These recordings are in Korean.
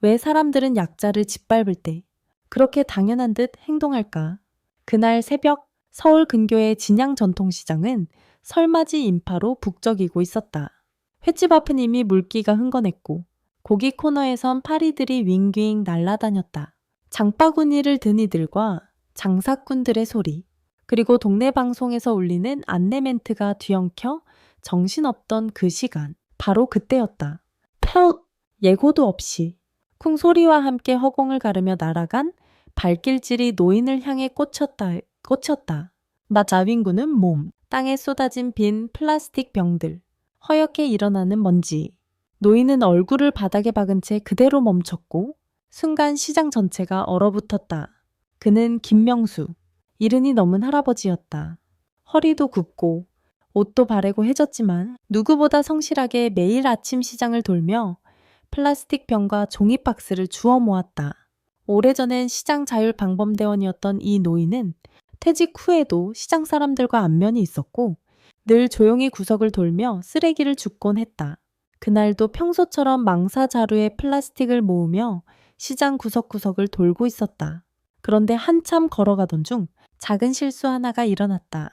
왜 사람들은 약자를 짓밟을 때 그렇게 당연한 듯 행동할까? 그날 새벽 서울 근교의 진양 전통시장은 설맞이 인파로 북적이고 있었다. 횟집 앞은 이미 물기가 흥건했고 고기 코너에선 파리들이 윙윙 날아다녔다. 장바구니를 든 이들과 장사꾼들의 소리, 그리고 동네 방송에서 울리는 안내 멘트가 뒤엉켜 정신없던 그 시간, 바로 그때였다. 펴! 예고도 없이 쿵소리와 함께 허공을 가르며 날아간 발길질이 노인을 향해 꽂혔다. 마자윙구는 몸, 땅에 쏟아진 빈 플라스틱 병들, 허옇게 일어나는 먼지. 노인은 얼굴을 바닥에 박은 채 그대로 멈췄고 순간 시장 전체가 얼어붙었다. 그는 김명수, 이른이 넘은 할아버지였다. 허리도 굽고 옷도 바래고 해졌지만 누구보다 성실하게 매일 아침 시장을 돌며 플라스틱 병과 종이 박스를 주워 모았다. 오래전엔 시장 자율 방범대원이었던 이 노인은 퇴직 후에도 시장 사람들과 안면이 있었고 늘 조용히 구석을 돌며 쓰레기를 줍곤 했다. 그날도 평소처럼 망사 자루에 플라스틱을 모으며 시장 구석구석을 돌고 있었다. 그런데 한참 걸어가던 중 작은 실수 하나가 일어났다.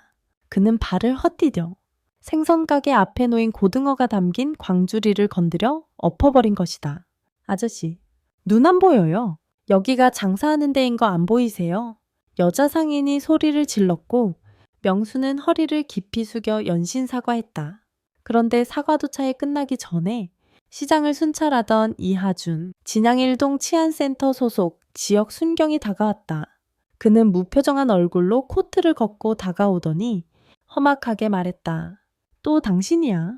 그는 발을 헛디뎌 생선 가게 앞에 놓인 고등어가 담긴 광주리를 건드려 엎어버린 것이다. 아저씨, 눈 안 보여요. 여기가 장사하는 데인 거 안 보이세요? 여자 상인이 소리를 질렀고 명수는 허리를 깊이 숙여 연신 사과했다. 그런데 사과도 차에 끝나기 전에 시장을 순찰하던 이하준, 진양일동 치안센터 소속 지역 순경이 다가왔다. 그는 무표정한 얼굴로 코트를 걷고 다가오더니 험악하게 말했다. 또 당신이야.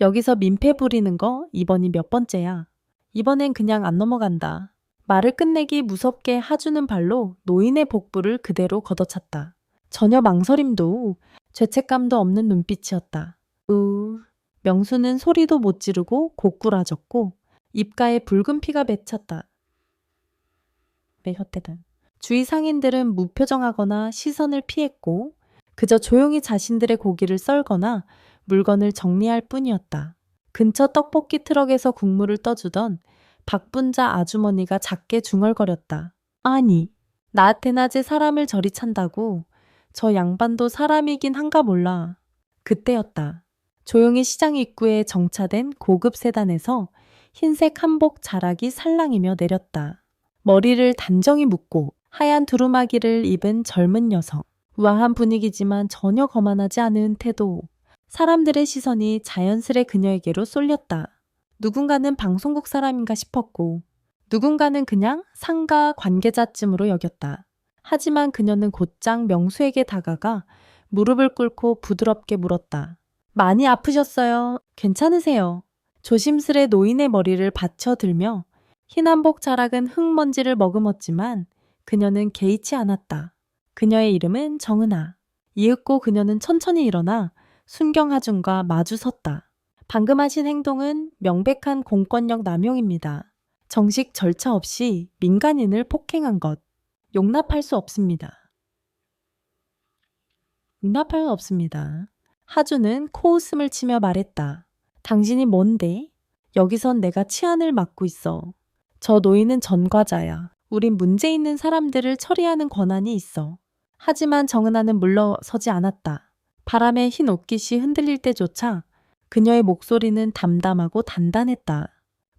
여기서 민폐 부리는 거 이번이 몇 번째야. 이번엔 그냥 안 넘어간다. 말을 끝내기 무섭게 하주는 발로 노인의 복부를 그대로 걷어찼다. 전혀 망설임도 죄책감도 없는 눈빛이었다. 명수는 소리도 못 지르고 고꾸라졌고 입가에 붉은 피가 맺혔다. 주위 상인들은 무표정하거나 시선을 피했고 그저 조용히 자신들의 고기를 썰거나 물건을 정리할 뿐이었다. 근처 떡볶이 트럭에서 국물을 떠주던 박분자 아주머니가 작게 중얼거렸다. 아니, 나한테나 제 사람을 저리 찬다고 저 양반도 사람이긴 한가 몰라. 그때였다. 조용히 시장 입구에 정차된 고급 세단에서 흰색 한복 자락이 살랑이며 내렸다. 머리를 단정히 묶고 하얀 두루마기를 입은 젊은 여성. 우아한 분위기지만 전혀 거만하지 않은 태도. 사람들의 시선이 자연스레 그녀에게로 쏠렸다. 누군가는 방송국 사람인가 싶었고 누군가는 그냥 상가 관계자쯤으로 여겼다. 하지만 그녀는 곧장 명수에게 다가가 무릎을 꿇고 부드럽게 물었다. 많이 아프셨어요? 괜찮으세요? 조심스레 노인의 머리를 받쳐들며 흰 한복 자락은 흙먼지를 머금었지만 그녀는 개의치 않았다. 그녀의 이름은 정은아. 이윽고 그녀는 천천히 일어나 순경하준과 마주 섰다. 방금 하신 행동은 명백한 공권력 남용입니다. 정식 절차 없이 민간인을 폭행한 것. 용납할 수 없습니다. 용납할 수 없습니다. 하주는 코웃음을 치며 말했다. 당신이 뭔데? 여기선 내가 치안을 맡고 있어. 저 노인은 전과자야. 우린 문제 있는 사람들을 처리하는 권한이 있어. 하지만 정은아는 물러서지 않았다. 바람에 흰 옷깃이 흔들릴 때조차 그녀의 목소리는 담담하고 단단했다.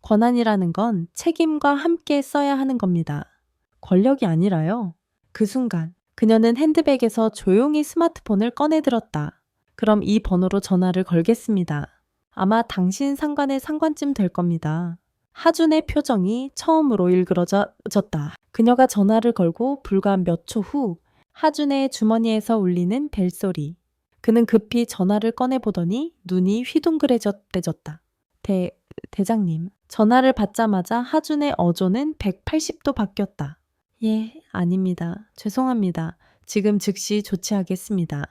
권한이라는 건 책임과 함께 써야 하는 겁니다. 권력이 아니라요. 그 순간 그녀는 핸드백에서 조용히 스마트폰을 꺼내들었다. 그럼 이 번호로 전화를 걸겠습니다. 아마 당신 상관의 상관쯤 될 겁니다. 하준의 표정이 처음으로 일그러졌다. 그녀가 전화를 걸고 불과 몇 초 후 하준의 주머니에서 울리는 벨소리. 그는 급히 전화를 꺼내보더니 눈이 휘둥그레졌다. 대장님. 전화를 받자마자 하준의 어조는 180도 바뀌었다. 예, 아닙니다. 죄송합니다. 지금 즉시 조치하겠습니다.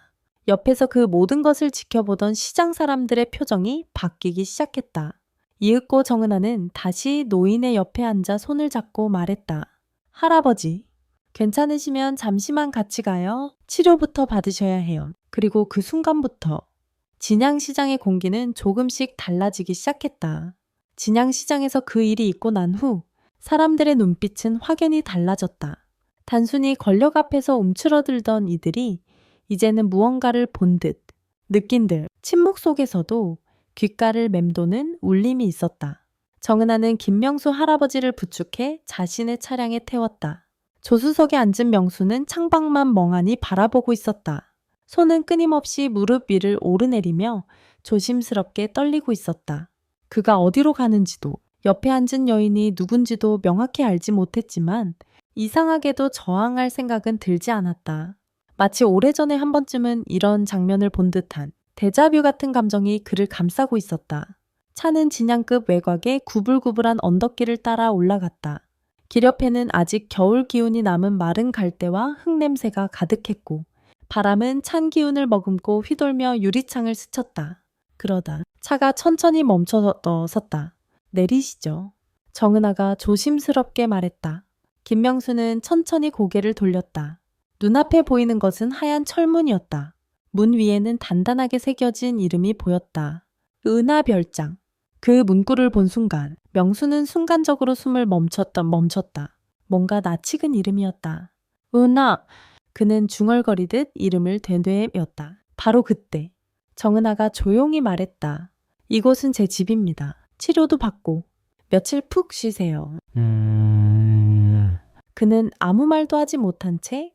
옆에서 그 모든 것을 지켜보던 시장 사람들의 표정이 바뀌기 시작했다. 이윽고 정은아는 다시 노인의 옆에 앉아 손을 잡고 말했다. 할아버지, 괜찮으시면 잠시만 같이 가요. 치료부터 받으셔야 해요. 그리고 그 순간부터 진양시장의 공기는 조금씩 달라지기 시작했다. 진양시장에서 그 일이 있고 난 후 사람들의 눈빛은 확연히 달라졌다. 단순히 권력 앞에서 움츠러들던 이들이 이제는 무언가를 본 듯, 느낀 듯 침묵 속에서도 귓가를 맴도는 울림이 있었다. 정은아는 김명수 할아버지를 부축해 자신의 차량에 태웠다. 조수석에 앉은 명수는 창밖만 멍하니 바라보고 있었다. 손은 끊임없이 무릎 위를 오르내리며 조심스럽게 떨리고 있었다. 그가 어디로 가는지도 옆에 앉은 여인이 누군지도 명확히 알지 못했지만 이상하게도 저항할 생각은 들지 않았다. 마치 오래전에 한 번쯤은 이런 장면을 본 듯한 데자뷰 같은 감정이 그를 감싸고 있었다. 차는 진양급 외곽의 구불구불한 언덕길을 따라 올라갔다. 길 옆에는 아직 겨울 기운이 남은 마른 갈대와 흙냄새가 가득했고 바람은 찬 기운을 머금고 휘돌며 유리창을 스쳤다. 그러다 차가 천천히 멈춰 섰다. 내리시죠. 정은아가 조심스럽게 말했다. 김명수는 천천히 고개를 돌렸다. 눈앞에 보이는 것은 하얀 철문이었다. 문 위에는 단단하게 새겨진 이름이 보였다. 은하별장. 그 문구를 본 순간 명수는 순간적으로 숨을 멈췄다. 뭔가 낯익은 이름이었다. 은하. 그는 중얼거리듯 이름을 되뇌었다. 바로 그때 정은아가 조용히 말했다. 이곳은 제 집입니다. 치료도 받고 며칠 푹 쉬세요. 그는 아무 말도 하지 못한 채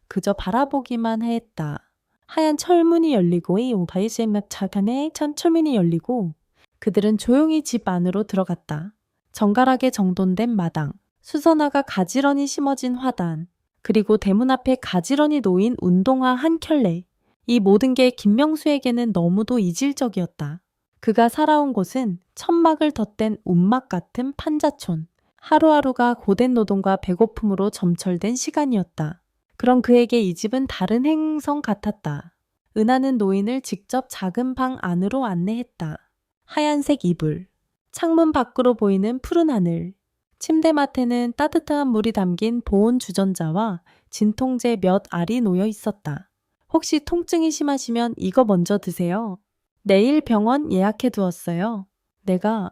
그저 바라보기만 했다. 하얀 철문이 열리고 이 오바이즈의 차간에 철문이 열리고 그들은 조용히 집 안으로 들어갔다. 정갈하게 정돈된 마당, 수선화가 가지런히 심어진 화단, 그리고 대문 앞에 가지런히 놓인 운동화 한 켤레. 이 모든 게 김명수에게는 너무도 이질적이었다. 그가 살아온 곳은 천막을 덧댄 움막 같은 판자촌. 하루하루가 고된 노동과 배고픔으로 점철된 시간이었다. 그런 그에게 이 집은 다른 행성 같았다. 은하는 노인을 직접 작은 방 안으로 안내했다. 하얀색 이불, 창문 밖으로 보이는 푸른 하늘, 침대맡에는 따뜻한 물이 담긴 보온 주전자와 진통제 몇 알이 놓여 있었다. 혹시 통증이 심하시면 이거 먼저 드세요. 내일 병원 예약해 두었어요. 내가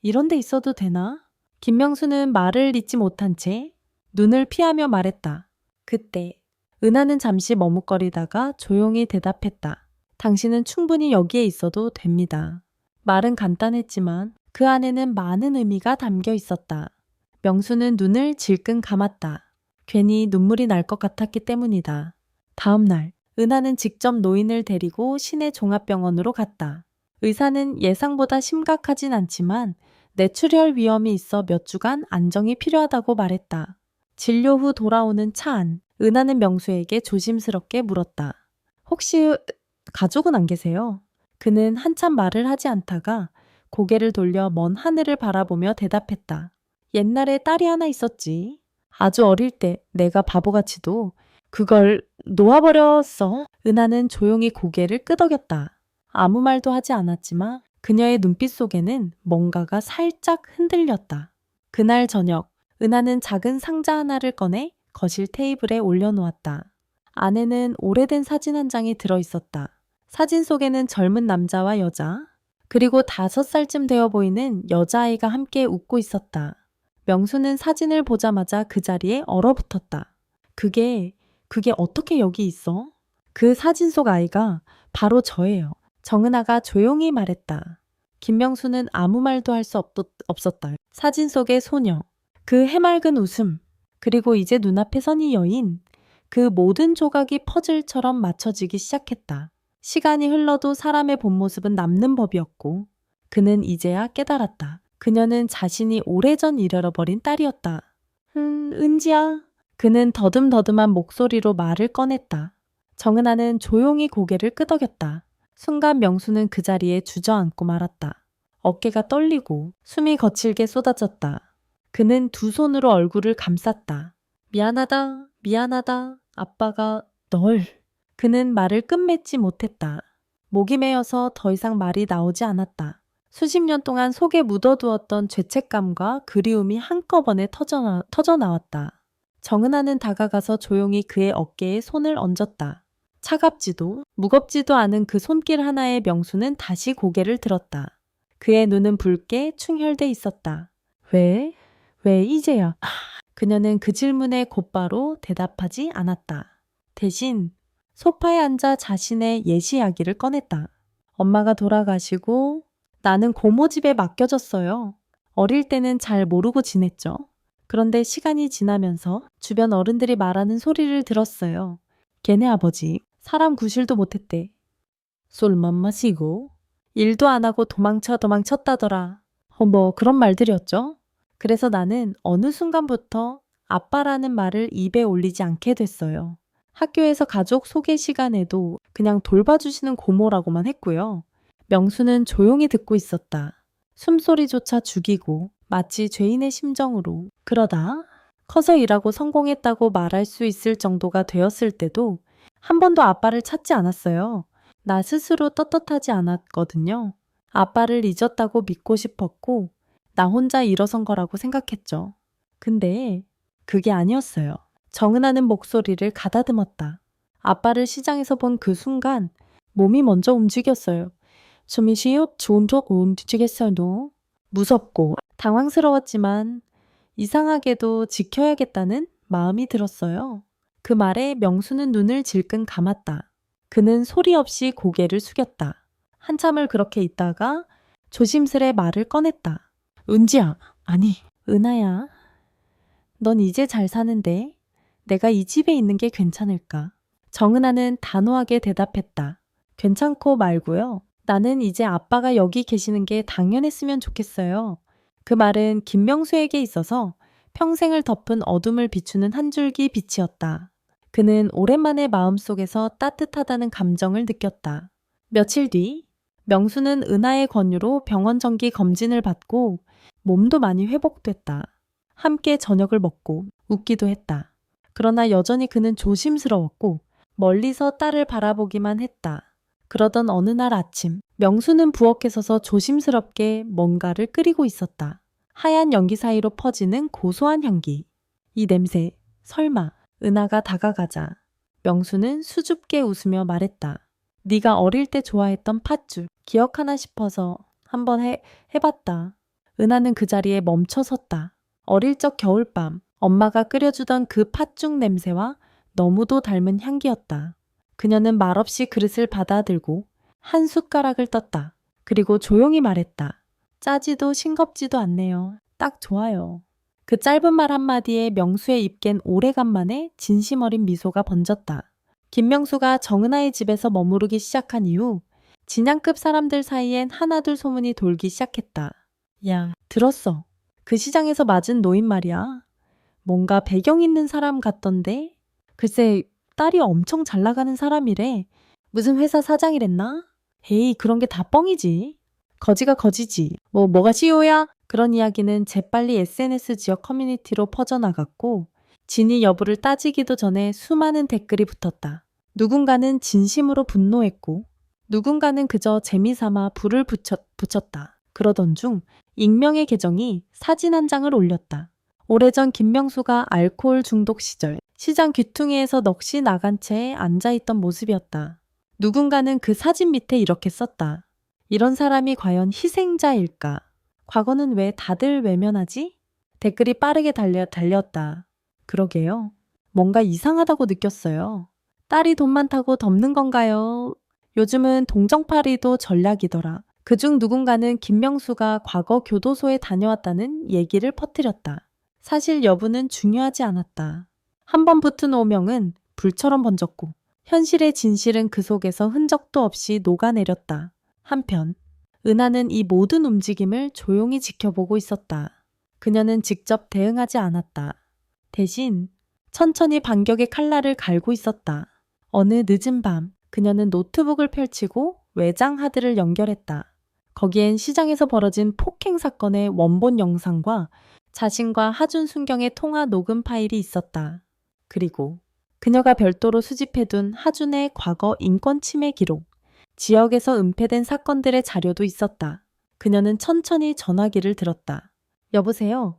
이런 데 있어도 되나? 김명수는 말을 잇지 못한 채 눈을 피하며 말했다. 그때 은하는 잠시 머뭇거리다가 조용히 대답했다. 당신은 충분히 여기에 있어도 됩니다. 말은 간단했지만 그 안에는 많은 의미가 담겨 있었다. 명수는 눈을 질끈 감았다. 괜히 눈물이 날 것 같았기 때문이다. 다음 날 은하는 직접 노인을 데리고 시내 종합병원으로 갔다. 의사는 예상보다 심각하진 않지만 뇌출혈 위험이 있어 몇 주간 안정이 필요하다고 말했다. 진료 후 돌아오는 차 안, 은하는 명수에게 조심스럽게 물었다. 혹시 가족은 안 계세요? 그는 한참 말을 하지 않다가 고개를 돌려 먼 하늘을 바라보며 대답했다. 옛날에 딸이 하나 있었지. 아주 어릴 때 내가 바보같이도 그걸 놓아버렸어. 은하는 조용히 고개를 끄덕였다. 아무 말도 하지 않았지만 그녀의 눈빛 속에는 뭔가가 살짝 흔들렸다. 그날 저녁, 은하는 작은 상자 하나를 꺼내 거실 테이블에 올려놓았다. 안에는 오래된 사진 한 장이 들어있었다. 사진 속에는 젊은 남자와 여자, 그리고 5살쯤 되어 보이는 여자아이가 함께 웃고 있었다. 명수는 사진을 보자마자 그 자리에 얼어붙었다. 그게 어떻게 여기 있어? 그 사진 속 아이가 바로 저예요. 정은아가 조용히 말했다. 김명수는 아무 말도 할 수 없었다. 사진 속의 소녀, 그 해맑은 웃음, 그리고 이제 눈앞에 선 이 여인, 그 모든 조각이 퍼즐처럼 맞춰지기 시작했다. 시간이 흘러도 사람의 본 모습은 남는 법이었고 그는 이제야 깨달았다. 그녀는 자신이 오래전 잃어버린 딸이었다. 은지야. 그는 더듬더듬한 목소리로 말을 꺼냈다. 정은아는 조용히 고개를 끄덕였다. 순간 명수는 그 자리에 주저앉고 말았다. 어깨가 떨리고 숨이 거칠게 쏟아졌다. 그는 두 손으로 얼굴을 감쌌다. 미안하다. 아빠가 널... 그는 말을 끝맺지 못했다. 목이 메어서 더 이상 말이 나오지 않았다. 수십 년 동안 속에 묻어두었던 죄책감과 그리움이 한꺼번에 터져 나왔다. 정은아는 다가가서 조용히 그의 어깨에 손을 얹었다. 차갑지도 무겁지도 않은 그 손길 하나에 명수는 다시 고개를 들었다. 그의 눈은 붉게 충혈돼 있었다. 왜? 왜 이제야? 그녀는 그 질문에 곧바로 대답하지 않았다. 대신 소파에 앉아 자신의 예시 이야기를 꺼냈다. 엄마가 돌아가시고 나는 고모 집에 맡겨졌어요. 어릴 때는 잘 모르고 지냈죠. 그런데 시간이 지나면서 주변 어른들이 말하는 소리를 들었어요. 걔네 아버지 사람 구실도 못했대. 술만 마시고 일도 안 하고 도망쳤다더라. 뭐 그런 말들이었죠. 그래서 나는 어느 순간부터 아빠라는 말을 입에 올리지 않게 됐어요. 학교에서 가족 소개 시간에도 그냥 돌봐주시는 고모라고만 했고요. 명수는 조용히 듣고 있었다. 숨소리조차 죽이고 마치 죄인의 심정으로. 그러다 커서 일하고 성공했다고 말할 수 있을 정도가 되었을 때도 한 번도 아빠를 찾지 않았어요. 나 스스로 떳떳하지 않았거든요. 아빠를 잊었다고 믿고 싶었고 나 혼자 일어선 거라고 생각했죠. 근데 그게 아니었어요. 정은하는 목소리를 가다듬었다. 아빠를 시장에서 본 그 순간 몸이 먼저 움직였어요. 잠시요, 좀더 움직이겠어요. 무섭고 당황스러웠지만 이상하게도 지켜야겠다는 마음이 들었어요. 그 말에 명수는 눈을 질끈 감았다. 그는 소리 없이 고개를 숙였다. 한참을 그렇게 있다가 조심스레 말을 꺼냈다. 은지야, 아니, 은하야. 넌 이제 잘 사는데 내가 이 집에 있는 게 괜찮을까? 정은하는 단호하게 대답했다. 괜찮고 말고요. 나는 이제 아빠가 여기 계시는 게 당연했으면 좋겠어요. 그 말은 김명수에게 있어서 평생을 덮은 어둠을 비추는 한 줄기 빛이었다. 그는 오랜만에 마음속에서 따뜻하다는 감정을 느꼈다. 며칠 뒤 명수는 은하의 권유로 병원 정기 검진을 받고 몸도 많이 회복됐다. 함께 저녁을 먹고 웃기도 했다. 그러나 여전히 그는 조심스러웠고 멀리서 딸을 바라보기만 했다. 그러던 어느 날 아침, 명수는 부엌에 서서 조심스럽게 뭔가를 끓이고 있었다. 하얀 연기 사이로 퍼지는 고소한 향기. 이 냄새, 설마. 은하가 다가가자 명수는 수줍게 웃으며 말했다. 네가 어릴 때 좋아했던 팥죽 기억하나 싶어서 한번 해봤다. 은하는 그 자리에 멈춰 섰다. 어릴 적 겨울밤 엄마가 끓여주던 그 팥죽 냄새와 너무도 닮은 향기였다. 그녀는 말없이 그릇을 받아들고 한 숟가락을 떴다. 그리고 조용히 말했다. 짜지도 싱겁지도 않네요. 딱 좋아요. 그 짧은 말 한마디에 명수의 입겐 오래간만에 진심 어린 미소가 번졌다. 김명수가 정은아의 집에서 머무르기 시작한 이후 진양급 사람들 사이엔 하나둘 소문이 돌기 시작했다. 야, 들었어. 그 시장에서 맞은 노인 말이야. 뭔가 배경 있는 사람 같던데? 글쎄, 딸이 엄청 잘 나가는 사람이래. 무슨 회사 사장이랬나? 에이, 그런 게 다 뻥이지. 거지가 거지지. 뭐가 CEO야? 그런 이야기는 재빨리 SNS 지역 커뮤니티로 퍼져나갔고 진위 여부를 따지기도 전에 수많은 댓글이 붙었다. 누군가는 진심으로 분노했고 누군가는 그저 재미삼아 불을 붙였다. 그러던 중 익명의 계정이 사진 한 장을 올렸다. 오래전 김명수가 알코올 중독 시절 시장 귀퉁이에서 넋이 나간 채 앉아있던 모습이었다. 누군가는 그 사진 밑에 이렇게 썼다. 이런 사람이 과연 희생자일까? 과거는 왜 다들 외면하지? 댓글이 빠르게 달렸다. 그러게요. 뭔가 이상하다고 느꼈어요. 딸이 돈 많다고 덮는 건가요? 요즘은 동정파리도 전략이더라. 그중 누군가는 김명수가 과거 교도소에 다녀왔다는 얘기를 퍼뜨렸다. 사실 여부는 중요하지 않았다. 한 번 붙은 오명은 불처럼 번졌고 현실의 진실은 그 속에서 흔적도 없이 녹아내렸다. 한편 은하는 이 모든 움직임을 조용히 지켜보고 있었다. 그녀는 직접 대응하지 않았다. 대신 천천히 반격의 칼날을 갈고 있었다. 어느 늦은 밤 그녀는 노트북을 펼치고 외장 하드를 연결했다. 거기엔 시장에서 벌어진 폭행 사건의 원본 영상과 자신과 하준 순경의 통화 녹음 파일이 있었다. 그리고 그녀가 별도로 수집해둔 하준의 과거 인권 침해 기록, 지역에서 은폐된 사건들의 자료도 있었다. 그녀는 천천히 전화기를 들었다. 여보세요?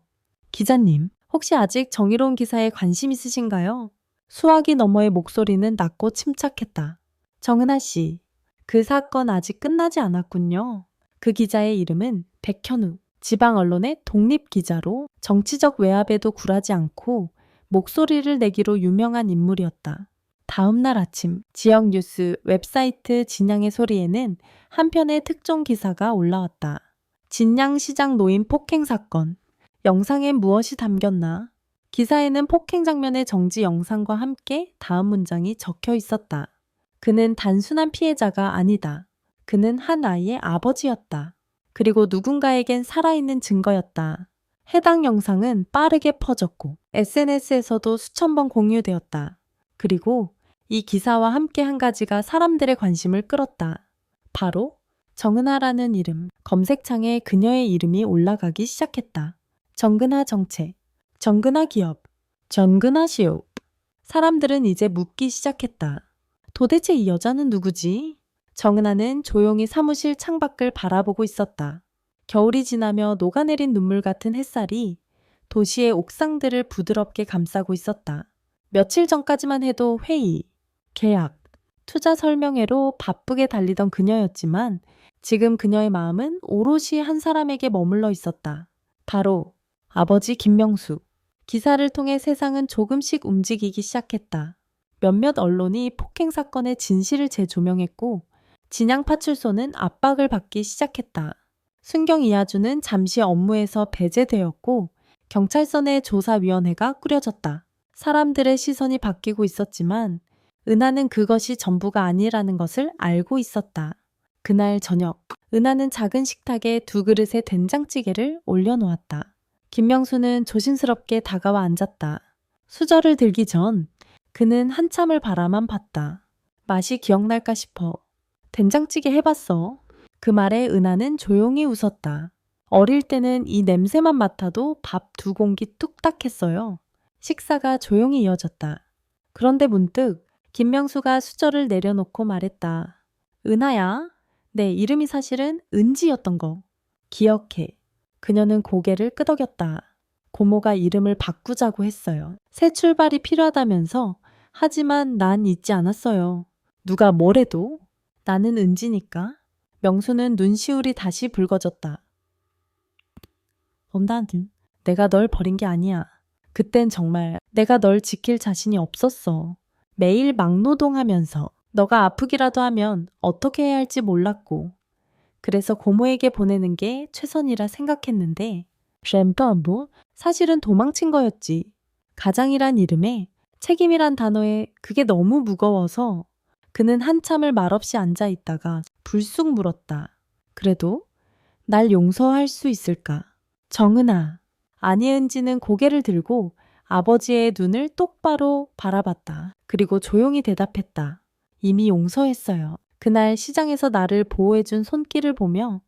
기자님, 혹시 아직 정의로운 기사에 관심 있으신가요? 수화기 너머의 목소리는 낮고 침착했다. 정은하 씨, 그 사건 아직 끝나지 않았군요. 그 기자의 이름은 백현우. 지방 언론의 독립 기자로 정치적 외압에도 굴하지 않고 목소리를 내기로 유명한 인물이었다. 다음 날 아침 지역 뉴스 웹사이트 진양의 소리에는 한 편의 특종 기사가 올라왔다. 진양시장 노인 폭행 사건. 영상엔 무엇이 담겼나? 기사에는 폭행 장면의 정지 영상과 함께 다음 문장이 적혀 있었다. 그는 단순한 피해자가 아니다. 그는 한 아이의 아버지였다. 그리고 누군가에겐 살아있는 증거였다. 해당 영상은 빠르게 퍼졌고 SNS에서도 수천 번 공유되었다. 그리고 이 기사와 함께 한 가지가 사람들의 관심을 끌었다. 바로 정은하라는 이름. 검색창에 그녀의 이름이 올라가기 시작했다. 정근하 정책, 정근하 기업, 정근하 시업. 사람들은 이제 묻기 시작했다. 도대체 이 여자는 누구지? 정은하는 조용히 사무실 창밖을 바라보고 있었다. 겨울이 지나며 녹아내린 눈물 같은 햇살이 도시의 옥상들을 부드럽게 감싸고 있었다. 며칠 전까지만 해도 회의, 계약, 투자 설명회로 바쁘게 달리던 그녀였지만 지금 그녀의 마음은 오롯이 한 사람에게 머물러 있었다. 바로 아버지 김명수. 기사를 통해 세상은 조금씩 움직이기 시작했다. 몇몇 언론이 폭행 사건의 진실을 재조명했고 진양파출소는 압박을 받기 시작했다. 순경 이하주는 잠시 업무에서 배제되었고 경찰서 내 조사위원회가 꾸려졌다. 사람들의 시선이 바뀌고 있었지만 은하는 그것이 전부가 아니라는 것을 알고 있었다. 그날 저녁, 은하는 작은 식탁에 두 그릇의 된장찌개를 올려놓았다. 김명수는 조심스럽게 다가와 앉았다. 수저를 들기 전 그는 한참을 바라만 봤다. 맛이 기억날까 싶어. 된장찌개 해봤어. 그 말에 은하는 조용히 웃었다. 어릴 때는 이 냄새만 맡아도 밥 2공기 뚝딱 했어요. 식사가 조용히 이어졌다. 그런데 문득 김명수가 수저를 내려놓고 말했다. 은하야, 내 이름이 사실은 은지였던 거. 기억해. 그녀는 고개를 끄덕였다. 고모가 이름을 바꾸자고 했어요. 새 출발이 필요하다면서 하지만 난 잊지 않았어요. 누가 뭐래도 나는 은지니까. 명수는 눈시울이 다시 붉어졌다. 엄다한테 내가 널 버린 게 아니야. 그땐 정말 내가 널 지킬 자신이 없었어. 매일 막노동하면서 너가 아프기라도 하면 어떻게 해야 할지 몰랐고 그래서 고모에게 보내는 게 최선이라 생각했는데 뭐 사실은 도망친 거였지. 가장이란 이름에 책임이란 단어에 그게 너무 무거워서 그는 한참을 말없이 앉아 있다가 불쑥 물었다. 그래도 날 용서할 수 있을까? 정은아. 안예은지는 고개를 들고 아버지의 눈을 똑바로 바라봤다. 그리고 조용히 대답했다. 이미 용서했어요. 그날 시장에서 나를 보호해준 손길을 보며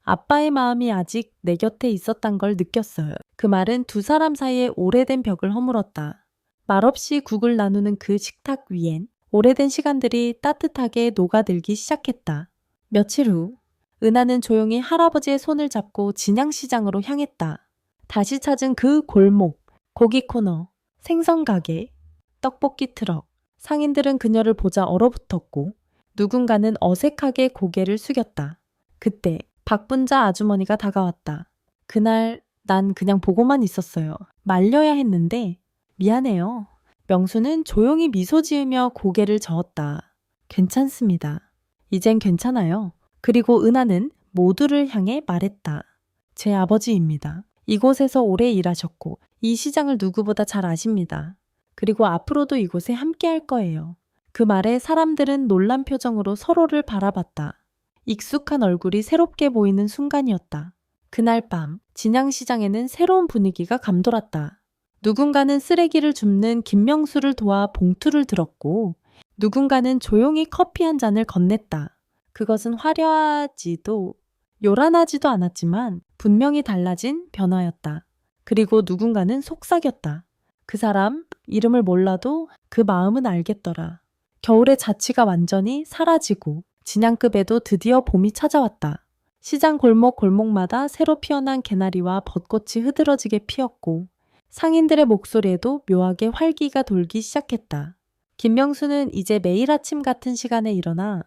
아빠의 마음이 아직 내 곁에 있었단 걸 느꼈어요. 그 말은 두 사람 사이의 오래된 벽을 허물었다. 말없이 국을 나누는 그 식탁 위엔 오래된 시간들이 따뜻하게 녹아들기 시작했다. 며칠 후 은하는 조용히 할아버지의 손을 잡고 진양시장으로 향했다. 다시 찾은 그 골목, 고기 코너, 생선 가게, 떡볶이 트럭. 상인들은 그녀를 보자 얼어붙었고 누군가는 어색하게 고개를 숙였다. 그때 박분자 아주머니가 다가왔다. 그날 난 그냥 보고만 있었어요. 말려야 했는데 미안해요. 명수는 조용히 미소 지으며 고개를 저었다. 괜찮습니다. 이젠 괜찮아요. 그리고 은하는 모두를 향해 말했다. 제 아버지입니다. 이곳에서 오래 일하셨고 이 시장을 누구보다 잘 아십니다. 그리고 앞으로도 이곳에 함께 할 거예요. 그 말에 사람들은 놀란 표정으로 서로를 바라봤다. 익숙한 얼굴이 새롭게 보이는 순간이었다. 그날 밤 진양시장에는 새로운 분위기가 감돌았다. 누군가는 쓰레기를 줍는 김명수를 도와 봉투를 들었고 누군가는 조용히 커피 한 잔을 건넸다. 그것은 화려하지도 요란하지도 않았지만 분명히 달라진 변화였다. 그리고 누군가는 속삭였다. 그 사람 이름을 몰라도 그 마음은 알겠더라. 겨울의 자취가 완전히 사라지고 진양급에도 드디어 봄이 찾아왔다. 시장 골목골목마다 새로 피어난 개나리와 벚꽃이 흐드러지게 피었고 상인들의 목소리에도 묘하게 활기가 돌기 시작했다. 김명수는 이제 매일 아침 같은 시간에 일어나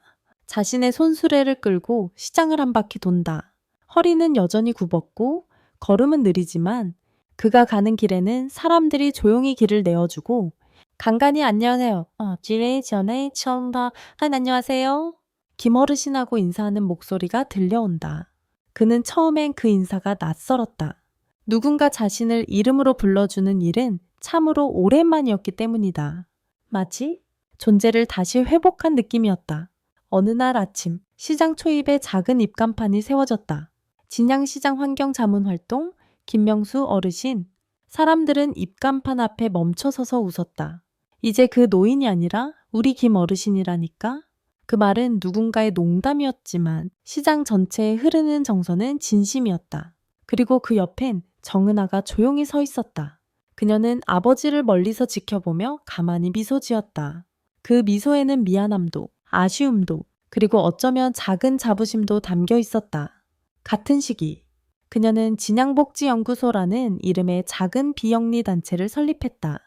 자신의 손수레를 끌고 시장을 한 바퀴 돈다. 허리는 여전히 굽었고 걸음은 느리지만 그가 가는 길에는 사람들이 조용히 길을 내어주고 간간히 안녕하세요. 지뢰 전에 처음 봐. 안녕하세요. 김어르신하고 인사하는 목소리가 들려온다. 그는 처음엔 그 인사가 낯설었다. 누군가 자신을 이름으로 불러주는 일은 참으로 오랜만이었기 때문이다. 마치 존재를 다시 회복한 느낌이었다. 어느 날 아침 시장 초입에 작은 입간판이 세워졌다. 진양시장 환경자문활동 김명수 어르신. 사람들은 입간판 앞에 멈춰서서 웃었다. 이제 그 노인이 아니라 우리 김 어르신이라니까? 그 말은 누군가의 농담이었지만 시장 전체에 흐르는 정서는 진심이었다. 그리고 그 옆엔 정은아가 조용히 서 있었다. 그녀는 아버지를 멀리서 지켜보며 가만히 미소 지었다. 그 미소에는 미안함도, 아쉬움도, 그리고 어쩌면 작은 자부심도 담겨 있었다. 같은 시기, 그녀는 진양복지연구소라는 이름의 작은 비영리 단체를 설립했다.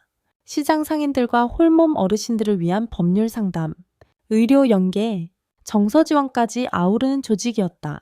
시장 상인들과 홀몸 어르신들을 위한 법률 상담, 의료 연계, 정서 지원까지 아우르는 조직이었다.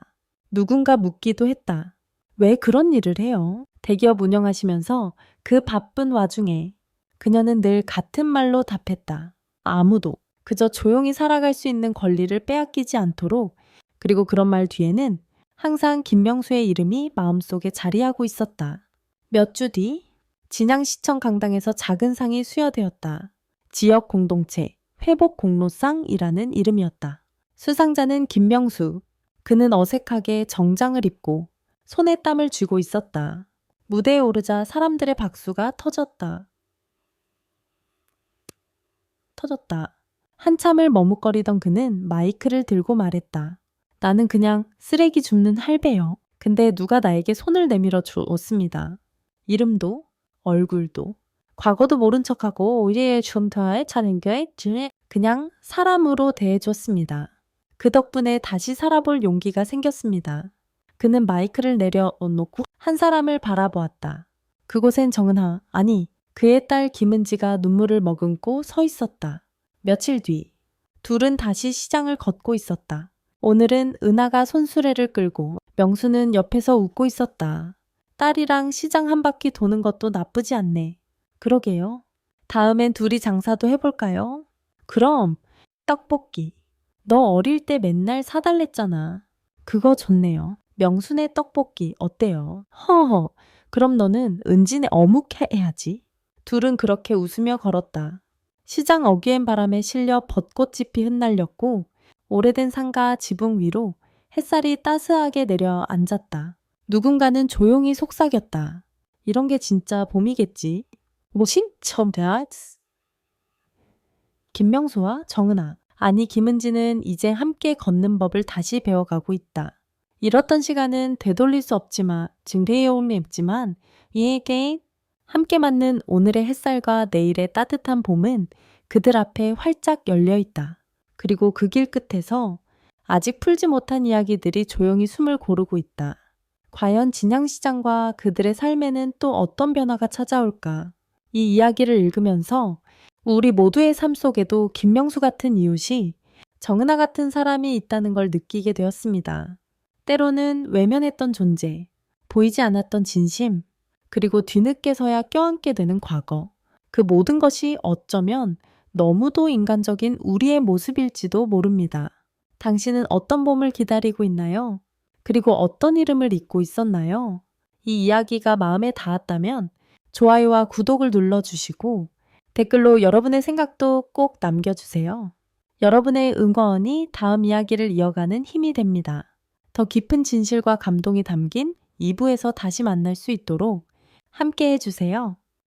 누군가 묻기도 했다. 왜 그런 일을 해요? 대기업 운영하시면서 그 바쁜 와중에 그녀는 늘 같은 말로 답했다. 아무도. 그저 조용히 살아갈 수 있는 권리를 빼앗기지 않도록. 그리고 그런 말 뒤에는 항상 김명수의 이름이 마음속에 자리하고 있었다. 몇 주 뒤 진양시청 강당에서 작은 상이 수여되었다. 지역 공동체 회복 공로상이라는 이름이었다. 수상자는 김명수. 그는 어색하게 정장을 입고 손에 땀을 쥐고 있었다. 무대에 오르자 사람들의 박수가 터졌다. 한참을 머뭇거리던 그는 마이크를 들고 말했다. 나는 그냥 쓰레기 줍는 할배요. 근데 누가 나에게 손을 내밀어 주었습니다. 이름도 얼굴도 과거도 모른 척하고 우리의 존타에 차는 게 그냥 사람으로 대해줬습니다. 그 덕분에 다시 살아볼 용기가 생겼습니다. 그는 마이크를 내려놓고 한 사람을 바라보았다. 그곳엔 정은하, 아니 그의 딸 김은지가 눈물을 머금고 서 있었다. 며칠 뒤 둘은 다시 시장을 걷고 있었다. 오늘은 은하가 손수레를 끌고 명수는 옆에서 웃고 있었다. 딸이랑 시장 한 바퀴 도는 것도 나쁘지 않네. 그러게요. 다음엔 둘이 장사도 해볼까요? 그럼 떡볶이. 너 어릴 때 맨날 사달랬잖아. 그거 좋네요. 명순의 떡볶이 어때요? 허허. 그럼 너는 은진의 어묵 해야지. 둘은 그렇게 웃으며 걸었다. 시장 어귀엔 바람에 실려 벚꽃잎이 흩날렸고 오래된 상가 지붕 위로 햇살이 따스하게 내려 앉았다. 누군가는 조용히 속삭였다. 이런 게 진짜 봄이겠지. 뭐신? 처음이야. 김명수와 정은아, 아니 김은지는 이제 함께 걷는 법을 다시 배워가고 있다. 잃었던 시간은 되돌릴 수 없지만 증대해오면 이에게 함께 맞는 오늘의 햇살과 내일의 따뜻한 봄은 그들 앞에 활짝 열려 있다. 그리고 그 길 끝에서 아직 풀지 못한 이야기들이 조용히 숨을 고르고 있다. 과연 진양시장과 그들의 삶에는 또 어떤 변화가 찾아올까? 이 이야기를 읽으면서 우리 모두의 삶 속에도 김명수 같은 이웃이 정은아 같은 사람이 있다는 걸 느끼게 되었습니다. 때로는 외면했던 존재, 보이지 않았던 진심, 그리고 뒤늦게서야 껴안게 되는 과거. 그 모든 것이 어쩌면 너무도 인간적인 우리의 모습일지도 모릅니다. 당신은 어떤 봄을 기다리고 있나요? 그리고 어떤 이름을 잊고 있었나요? 이 이야기가 마음에 닿았다면 좋아요와 구독을 눌러주시고 댓글로 여러분의 생각도 꼭 남겨주세요. 여러분의 응원이 다음 이야기를 이어가는 힘이 됩니다. 더 깊은 진실과 감동이 담긴 2부에서 다시 만날 수 있도록 함께 해주세요.